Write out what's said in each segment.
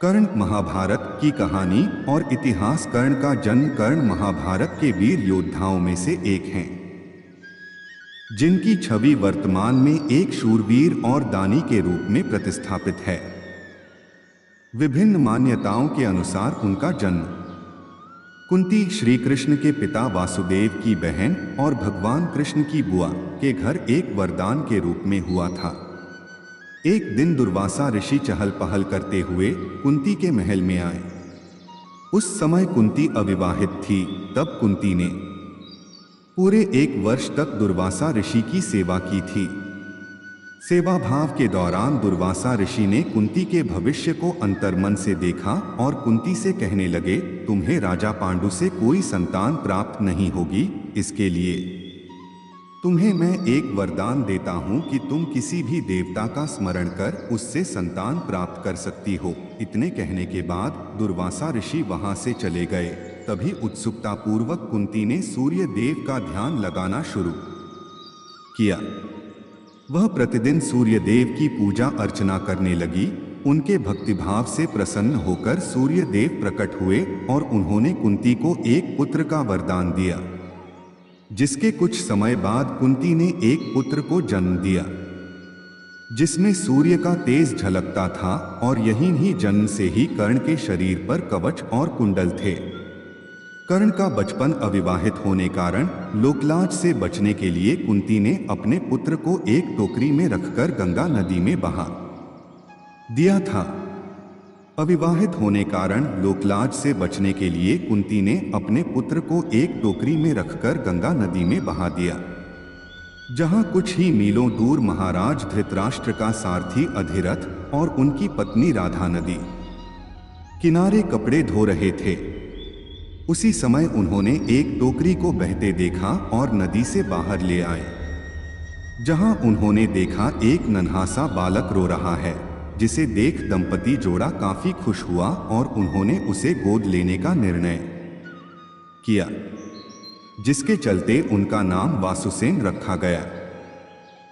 कर्ण महाभारत की कहानी और इतिहास। कर्ण का जन्म कर्ण महाभारत के वीर योद्धाओं में से एक हैं, जिनकी छवि वर्तमान में एक शूरवीर और दानी के रूप में प्रतिस्थापित है। विभिन्न मान्यताओं के अनुसार उनका जन्म कुंती, श्री कृष्ण के पिता वासुदेव की बहन और भगवान कृष्ण की बुआ के घर एक वरदान के रूप में हुआ था। एक दिन दुर्वासा ऋषि चहल पहल करते हुए कुंती के महल में आए। उस समय कुंती अविवाहित थी। तब कुंती ने पूरे 1 वर्ष तक दुर्वासा ऋषि की सेवा की थी। सेवा भाव के दौरान दुर्वासा ऋषि ने कुंती के भविष्य को अंतर्मन से देखा और कुंती से कहने लगे, तुम्हें राजा पांडु से कोई संतान प्राप्त नहीं होगी। इसके लिए तुम्हें मैं एक वरदान देता हूं कि तुम किसी भी देवता का स्मरण कर उससे संतान प्राप्त कर सकती हो। इतने कहने के बाद दुर्वासा ऋषि वहां से चले गए। तभी उत्सुकता पूर्वक कुंती ने सूर्य देव का ध्यान लगाना शुरू किया। वह प्रतिदिन सूर्य देव की पूजा अर्चना करने लगी। उनके भक्तिभाव से प्रसन्न होकर सूर्य देव प्रकट हुए और उन्होंने कुंती को एक पुत्र का वरदान दिया, जिसके कुछ समय बाद कुंती ने एक पुत्र को जन्म दिया, जिसमें सूर्य का तेज झलकता था। और यहीं ही जन्म से ही कर्ण के शरीर पर कवच और कुंडल थे। कर्ण का बचपन अविवाहित होने कारण लोकलाज से बचने के लिए कुंती ने अपने पुत्र को एक टोकरी में रखकर गंगा नदी में बहा दिया था। अविवाहित होने कारण लोकलाज से बचने के लिए कुंती ने अपने पुत्र को एक टोकरी में रखकर गंगा नदी में बहा दिया, जहां कुछ ही मीलों दूर महाराज धृतराष्ट्र का सारथी अधिरथ और उनकी पत्नी राधा नदी किनारे कपड़े धो रहे थे। उसी समय उन्होंने एक टोकरी को बहते देखा और नदी से बाहर ले आए, जहां उन्होंने देखा एक नन्हा सा बालक रो रहा है, जिसे देख दंपति जोड़ा काफी खुश हुआ और उन्होंने उसे गोद लेने का निर्णय किया, जिसके चलते उनका नाम वासुसेन रखा गया।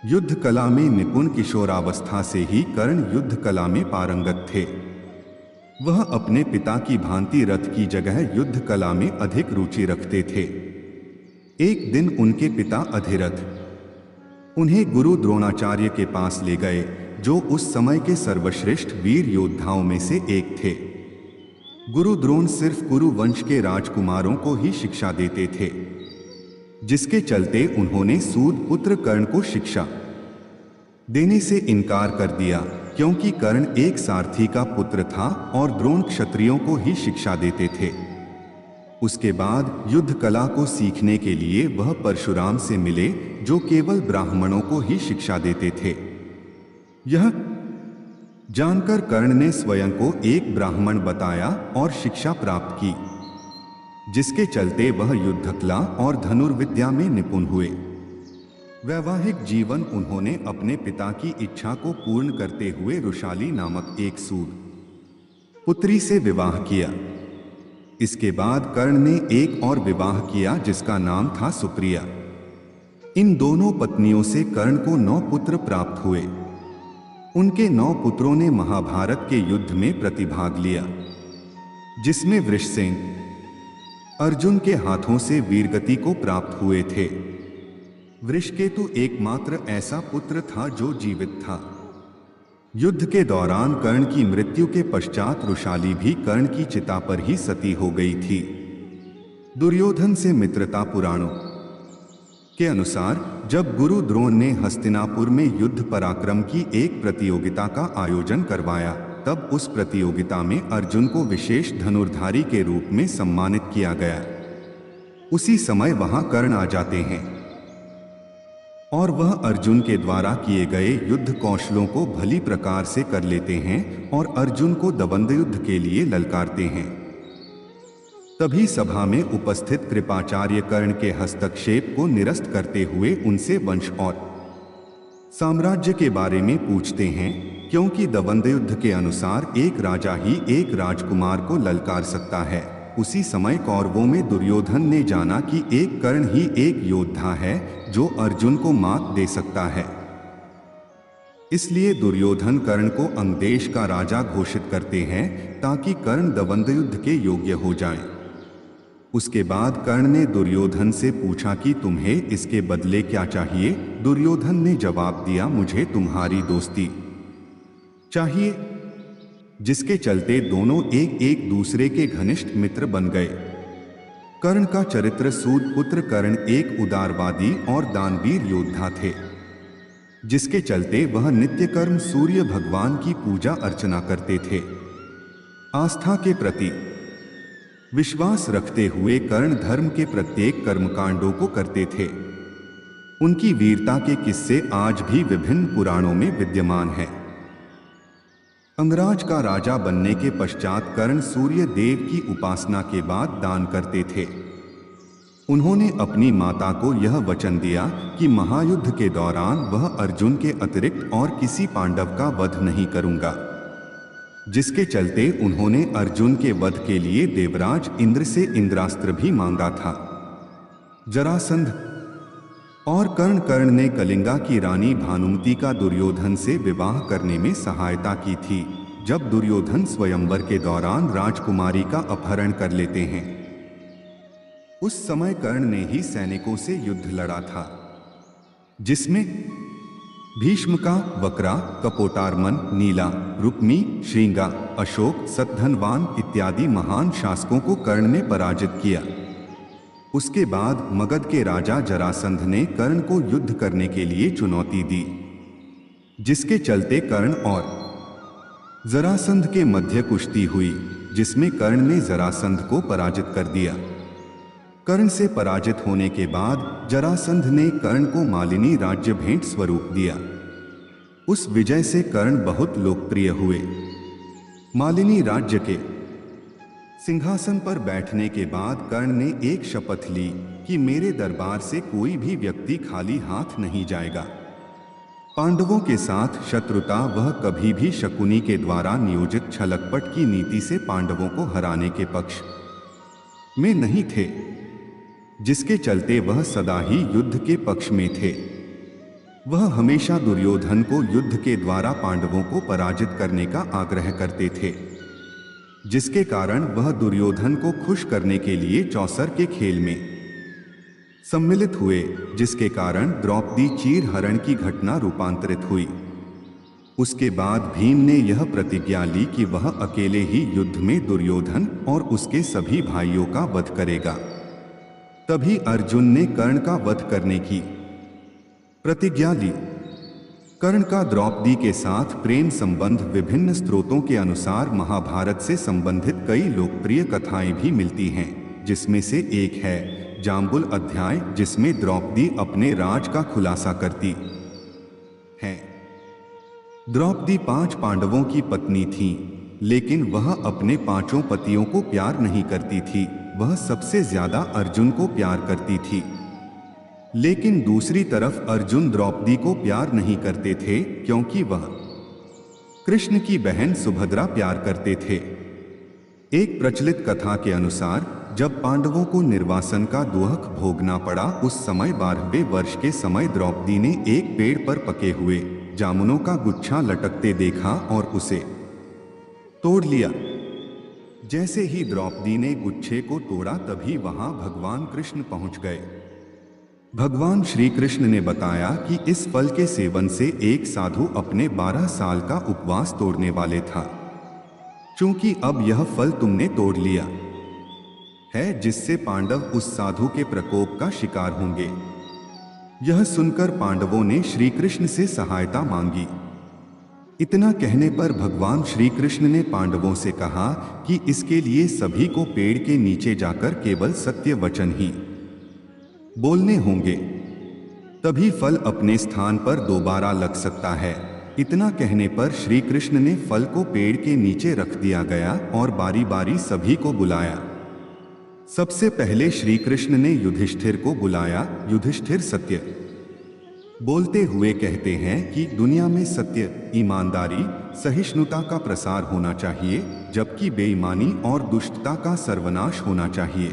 युद्ध कला में निपुण किशोरावस्था से ही कर्ण युद्ध कला में पारंगत थे। वह अपने पिता की भांति रथ की जगह युद्ध कला में अधिक रुचि रखते थे। एक दिन उनके पिता अधिरथ उन्हें गुरु द्रोणाचार्य के पास ले गए, जो उस समय के सर्वश्रेष्ठ वीर योद्धाओं में से एक थे। गुरु द्रोण सिर्फ कुरु वंश के राजकुमारों को ही शिक्षा देते थे, जिसके चलते उन्होंने सूत पुत्र कर्ण को शिक्षा देने से इनकार कर दिया, क्योंकि कर्ण एक सारथी का पुत्र था और द्रोण क्षत्रियों को ही शिक्षा देते थे। उसके बाद युद्ध कला को सीखने के लिए वह परशुराम से मिले, जो केवल ब्राह्मणों को ही शिक्षा देते थे। यह जानकर कर्ण ने स्वयं को एक ब्राह्मण बताया और शिक्षा प्राप्त की, जिसके चलते वह युद्धकला और धनुर्विद्या में निपुण हुए। वैवाहिक जीवन उन्होंने अपने पिता की इच्छा को पूर्ण करते हुए रुशाली नामक एक सूद पुत्री से विवाह किया। इसके बाद कर्ण ने एक और विवाह किया, जिसका नाम था सुप्रिया। इन दोनों पत्नियों से कर्ण को 9 पुत्र प्राप्त हुए। उनके 9 पुत्रों ने महाभारत के युद्ध में प्रतिभाग लिया, जिसमें वृषसेन अर्जुन के हाथों से वीरगति को प्राप्त हुए थे। वृषकेतु एकमात्र ऐसा पुत्र था जो जीवित था। युद्ध के दौरान कर्ण की मृत्यु के पश्चात रुशाली भी कर्ण की चिता पर ही सती हो गई थी। दुर्योधन से मित्रता। पुराणों के अनुसार जब गुरु द्रोण ने हस्तिनापुर में युद्ध पराक्रम की एक प्रतियोगिता का आयोजन करवाया, तब उस प्रतियोगिता में अर्जुन को विशेष धनुर्धारी के रूप में सम्मानित किया गया। उसी समय वहां कर्ण आ जाते हैं और वह अर्जुन के द्वारा किए गए युद्ध कौशलों को भली प्रकार से कर लेते हैं और अर्जुन को दबंग युद्ध के लिए ललकारते हैं। तभी सभा में उपस्थित कृपाचार्य कर्ण के हस्तक्षेप को निरस्त करते हुए उनसे वंश और साम्राज्य के बारे में पूछते हैं, क्योंकि दबंग युद्ध के अनुसार एक राजा ही एक राजकुमार को ललकार सकता है। उसी समय कौरवों में दुर्योधन ने जाना कि एक कर्ण ही एक योद्धा है जो अर्जुन को मात दे सकता है। इसलिए दुर्योधन कर्ण को अंगदेश का राजा घोषित करते हैं ताकि कर्ण द्वंद्व युद्ध के योग्य हो जाएं। उसके बाद कर्ण ने दुर्योधन से पूछा कि तुम्हें इसके बदले क्या चाहिए। दुर्योधन ने जवाब दिया, मुझे तुम्हारी दोस्ती चाहिए। जिसके चलते दोनों एक एक दूसरे के घनिष्ठ मित्र बन गए। कर्ण का चरित्र सूत पुत्र कर्ण एक उदारवादी और दानवीर योद्धा थे, जिसके चलते वह नित्य कर्म सूर्य भगवान की पूजा अर्चना करते थे। आस्था के प्रति विश्वास रखते हुए कर्ण धर्म के प्रत्येक कर्मकांडों को करते थे। उनकी वीरता के किस्से आज भी विभिन्न पुराणों में विद्यमान हैं। अंगराज का राजा बनने के पश्चात कर्ण सूर्य देव की उपासना के बाद दान करते थे। उन्होंने अपनी माता को यह वचन दिया कि महायुद्ध के दौरान वह अर्जुन के अतिरिक्त और किसी पांडव का वध नहीं करूंगा। जिसके चलते उन्होंने अर्जुन के वध के लिए देवराज इंद्र से इंद्रास्त्र भी मांगा था। जरासंध और कर्ण ने कलिंगा की रानी भानुमति का दुर्योधन से विवाह करने में सहायता की थी, जब दुर्योधन स्वयंवर के दौरान राजकुमारी का अपहरण कर लेते हैं। उस समय कर्ण ने ही सैनिकों से युद्ध लड़ा था, जिसमें भीष्म का, वक्रा, कपोटारमन, नीला, रुक्मी, श्रृंगा, अशोक, सतधनवान इत्यादि महान शासकों को कर्ण ने पराजित किया। उसके बाद मगध के राजा जरासंध ने कर्ण को युद्ध करने के लिए चुनौती दी, जिसके चलते कर्ण और जरासंध के मध्य कुश्ती हुई, जिसमें कर्ण ने जरासंध को पराजित कर दिया। कर्ण से पराजित होने के बाद जरासंध ने कर्ण को मालिनी राज्य भेंट स्वरूप दिया। उस विजय से कर्ण बहुत लोकप्रिय हुए। मालिनी राज्य के सिंहासन पर बैठने के बाद कर्ण ने एक शपथ ली कि मेरे दरबार से कोई भी व्यक्ति खाली हाथ नहीं जाएगा। पांडवों के साथ शत्रुता वह कभी भी शकुनी के द्वारा नियोजित छलकपट की नीति से पांडवों को हराने के पक्ष में नहीं थे, जिसके चलते वह सदा ही युद्ध के पक्ष में थे। वह हमेशा दुर्योधन को युद्ध के द्वारा पांडवों को पराजित करने का आग्रह करते थे, जिसके कारण वह दुर्योधन को खुश करने के लिए चौसर के खेल में सम्मिलित हुए, जिसके कारण द्रौपदी चीर हरण की घटना रूपांतरित हुई। उसके बाद भीम ने यह प्रतिज्ञा ली कि वह अकेले ही युद्ध में दुर्योधन और उसके सभी भाइयों का वध करेगा। तभी अर्जुन ने कर्ण का वध करने की प्रतिज्ञा ली। कर्ण का द्रौपदी के साथ प्रेम संबंध विभिन्न स्रोतों के अनुसार महाभारत से संबंधित कई लोकप्रिय कथाएं भी मिलती हैं, जिसमें से एक है जाम्बुल अध्याय, जिसमें द्रौपदी अपने राज का खुलासा करती है। द्रौपदी 5 पांडवों की पत्नी थी, लेकिन वह अपने 5 पतियों को प्यार नहीं करती थी। वह सबसे ज्यादा अर्जुन को प्यार करती थी, लेकिन दूसरी तरफ अर्जुन द्रौपदी को प्यार नहीं करते थे, क्योंकि वह कृष्ण की बहन सुभद्रा प्यार करते थे। एक प्रचलित कथा के अनुसार जब पांडवों को निर्वासन का दुहक भोगना पड़ा, उस समय 12वें वर्ष के समय द्रौपदी ने एक पेड़ पर पके हुए जामुनों का गुच्छा लटकते देखा और उसे तोड़ लिया। जैसे ही द्रौपदी ने गुच्छे को तोड़ा, तभी वहां भगवान कृष्ण पहुंच गए। भगवान श्री कृष्ण ने बताया कि इस फल के सेवन से एक साधु अपने 12 साल का उपवास तोड़ने वाले था। चूंकि अब यह फल तुमने तोड़ लिया है, जिससे पांडव उस साधु के प्रकोप का शिकार होंगे। यह सुनकर पांडवों ने श्री कृष्ण से सहायता मांगी। इतना कहने पर भगवान श्री कृष्ण ने पांडवों से कहा कि इसके लिए सभी को पेड़ के नीचे जाकर केवल सत्य वचन ही बोलने होंगे, तभी फल अपने स्थान पर दोबारा लग सकता है। इतना कहने पर श्री कृष्ण ने फल को पेड़ के नीचे रख दिया गया और बारी बारी सभी को बुलाया। सबसे पहले श्री कृष्ण ने युधिष्ठिर को बुलाया। युधिष्ठिर सत्य बोलते हुए कहते हैं कि दुनिया में सत्य, ईमानदारी, सहिष्णुता का प्रसार होना चाहिए, जबकि बेईमानी और दुष्टता का सर्वनाश होना चाहिए।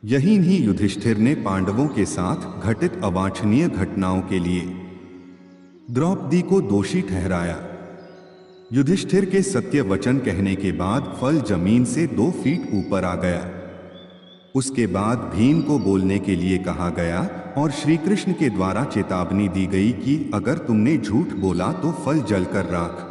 यही नहीं युधिष्ठिर ने पांडवों के साथ घटित अवांछनीय घटनाओं के लिए द्रौपदी को दोषी ठहराया। युधिष्ठिर के सत्य वचन कहने के बाद फल जमीन से 2 फीट ऊपर आ गया। उसके बाद भीम को बोलने के लिए कहा गया और श्री कृष्ण के द्वारा चेतावनी दी गई कि अगर तुमने झूठ बोला तो फल जलकर राख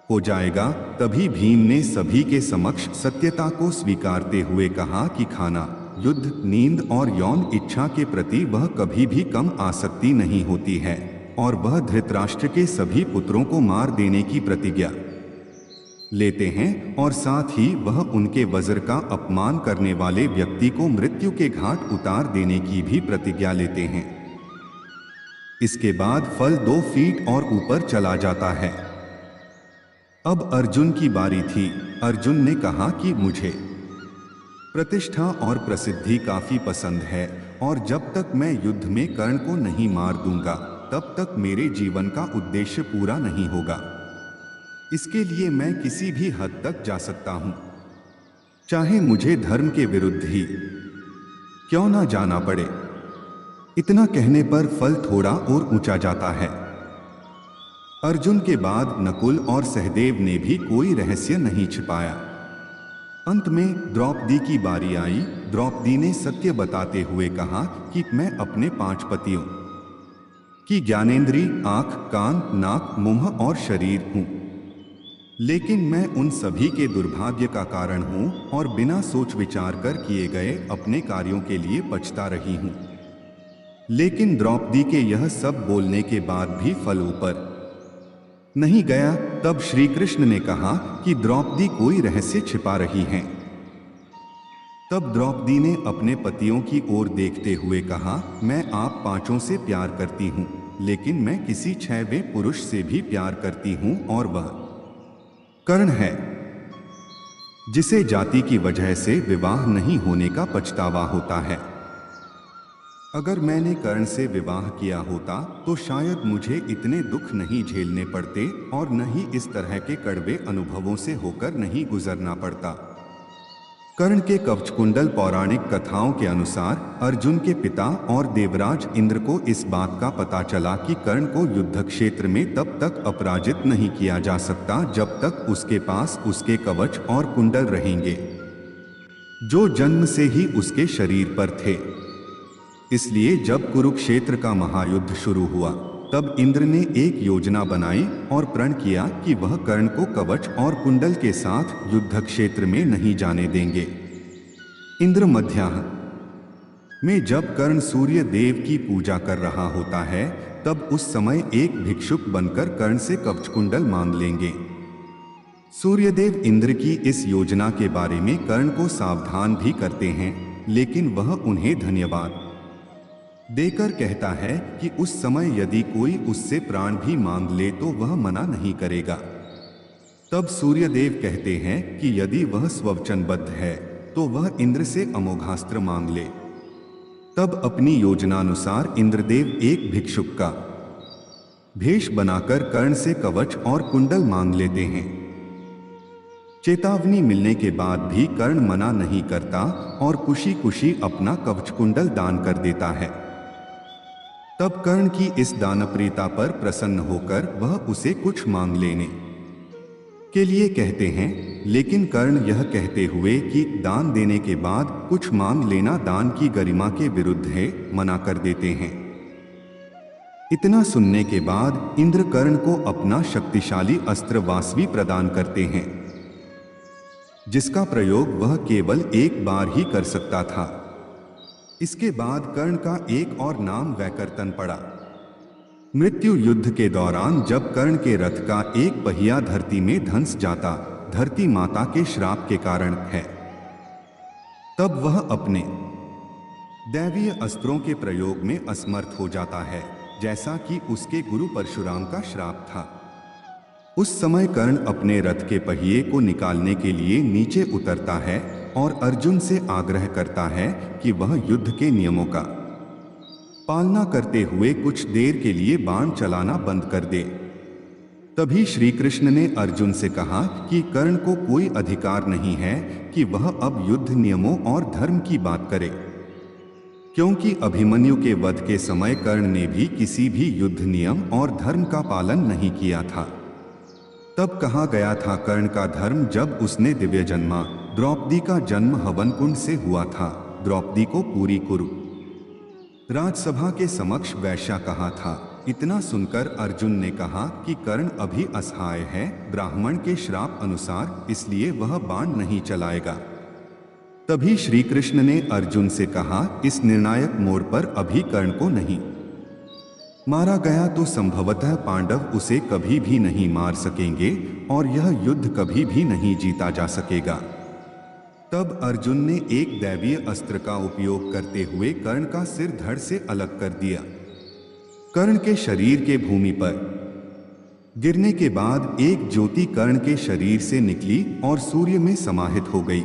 हो जाएगा। तभी भीम ने सभी के समक्ष सत्यता को स्वीकारते हुए कहा कि खाना, युद्ध, नींद और यौन इच्छा के प्रति वह कभी भी कम आसक्ति नहीं होती है और वह धृतराष्ट्र के सभी पुत्रों को मार देने की प्रतिज्ञा लेते हैं और साथ ही वह उनके वज्र का अपमान करने वाले व्यक्ति को मृत्यु के घाट उतार देने की भी प्रतिज्ञा लेते हैं। इसके बाद फल 2 फीट और ऊपर चला जाता है। अब अर्जुन की बारी थी। अर्जुन ने कहा कि मुझे प्रतिष्ठा और प्रसिद्धि काफी पसंद है और जब तक मैं युद्ध में कर्ण को नहीं मार दूंगा तब तक मेरे जीवन का उद्देश्य पूरा नहीं होगा। इसके लिए मैं किसी भी हद तक जा सकता हूं, चाहे मुझे धर्म के विरुद्ध ही क्यों ना जाना पड़े। इतना कहने पर फल थोड़ा और ऊंचा जाता है। अर्जुन के बाद नकुल और सहदेव ने भी कोई रहस्य नहीं छिपाया। अंत में द्रौपदी की बारी आई। द्रौपदी ने सत्य बताते हुए कहा कि मैं अपने 5 पतियों की ज्ञानेंद्री, आंख, कान, नाक, मुंह और शरीर हूं, लेकिन मैं उन सभी के दुर्भाग्य का कारण हूं और बिना सोच विचार कर किए गए अपने कार्यों के लिए पछता रही हूं। लेकिन द्रौपदी के यह सब बोलने के बाद भी फल ऊपर नहीं गया। तब श्री कृष्ण ने कहा कि द्रौपदी कोई रहस्य छिपा रही हैं। तब द्रौपदी ने अपने पतियों की ओर देखते हुए कहा, मैं आप 5 से प्यार करती हूं, लेकिन मैं किसी 6वें पुरुष से भी प्यार करती हूं और वह कर्ण है, जिसे जाति की वजह से विवाह नहीं होने का पछतावा होता है। अगर मैंने कर्ण से विवाह किया होता तो शायद मुझे इतने दुख नहीं झेलने पड़ते और न ही इस तरह के कड़वे अनुभवों से होकर नहीं गुजरना पड़ता। कर्ण के कवचकुंडल पौराणिक कथाओं के अनुसार अर्जुन के पिता और देवराज इंद्र को इस बात का पता चला कि कर्ण को युद्ध क्षेत्र में तब तक अपराजित नहीं किया जा सकता जब तक उसके पास उसके कवच और कुंडल रहेंगे, जो जन्म से ही उसके शरीर पर थे। इसलिए जब कुरुक्षेत्र का महायुद्ध शुरू हुआ तब इंद्र ने एक योजना बनाई और प्रण किया कि वह कर्ण को कवच और कुंडल के साथ युद्ध क्षेत्र में नहीं जाने देंगे। इंद्र मध्याह्न में जब कर्ण सूर्य देव की पूजा कर रहा होता है तब उस समय एक भिक्षुक बनकर कर्ण से कवच कुंडल मांग लेंगे। सूर्यदेव इंद्र की इस योजना के बारे में कर्ण को सावधान भी करते हैं, लेकिन वह उन्हें धन्यवाद देकर कहता है कि उस समय यदि कोई उससे प्राण भी मांग ले तो वह मना नहीं करेगा। तब सूर्यदेव कहते हैं कि यदि वह स्ववचनबद्ध है तो वह इंद्र से अमोघास्त्र मांग ले। तब अपनी योजनानुसार इंद्रदेव एक भिक्षुक का भेष बनाकर कर्ण से कवच और कुंडल मांग लेते हैं। चेतावनी मिलने के बाद भी कर्ण मना नहीं करता और खुशी खुशी अपना कवच कुंडल दान कर देता है। तब कर्ण की इस दानप्रियता पर प्रसन्न होकर वह उसे कुछ मांग लेने के लिए कहते हैं, लेकिन कर्ण यह कहते हुए कि दान देने के बाद कुछ मांग लेना दान की गरिमा के विरुद्ध है, मना कर देते हैं। इतना सुनने के बाद इंद्र कर्ण को अपना शक्तिशाली अस्त्र वासवी प्रदान करते हैं, जिसका प्रयोग वह केवल एक बार ही कर सकता था। इसके बाद कर्ण का एक और नाम वैकर्तन पड़ा। मृत्यु युद्ध के दौरान जब कर्ण के रथ का एक पहिया धरती में धंस जाता, धरती माता के श्राप के कारण है, तब वह अपने दैवीय अस्त्रों के प्रयोग में असमर्थ हो जाता है, जैसा कि उसके गुरु परशुराम का श्राप था। उस समय कर्ण अपने रथ के पहिए को निकालने के लिए नीचे उतरता है और अर्जुन से आग्रह करता है कि वह युद्ध के नियमों का पालना करते हुए कुछ देर के लिए बाण चलाना बंद कर दे। तभी श्री कृष्ण ने अर्जुन से कहा कि कर्ण को कोई अधिकार नहीं है कि वह अब युद्ध नियमों और धर्म की बात करे। क्योंकि अभिमन्यु के वध के समय कर्ण ने भी किसी भी युद्ध नियम और धर्म का पालन नहीं किया था। तब कहा गया था कर्ण का धर्म जब उसने दिव्य जन्मा द्रौपदी का जन्म हवन कुंड से हुआ था, द्रौपदी को पूरी कुरु राजसभा के समक्ष वैश्या कहा था। इतना सुनकर अर्जुन ने कहा कि कर्ण अभी असहाय है ब्राह्मण के श्राप अनुसार, इसलिए वह बाण नहीं चलाएगा। तभी श्री कृष्ण ने अर्जुन से कहा, इस निर्णायक मोड़ पर अभी कर्ण को नहीं मारा गया तो संभवतः पांडव उसे कभी भी नहीं मार सकेंगे और यह युद्ध कभी भी नहीं जीता जा सकेगा। तब अर्जुन ने एक दैवीय अस्त्र का उपयोग करते हुए कर्ण का सिर धड़ से अलग कर दिया। कर्ण के शरीर के भूमि पर गिरने के बाद एक ज्योति कर्ण के शरीर से निकली और सूर्य में समाहित हो गई।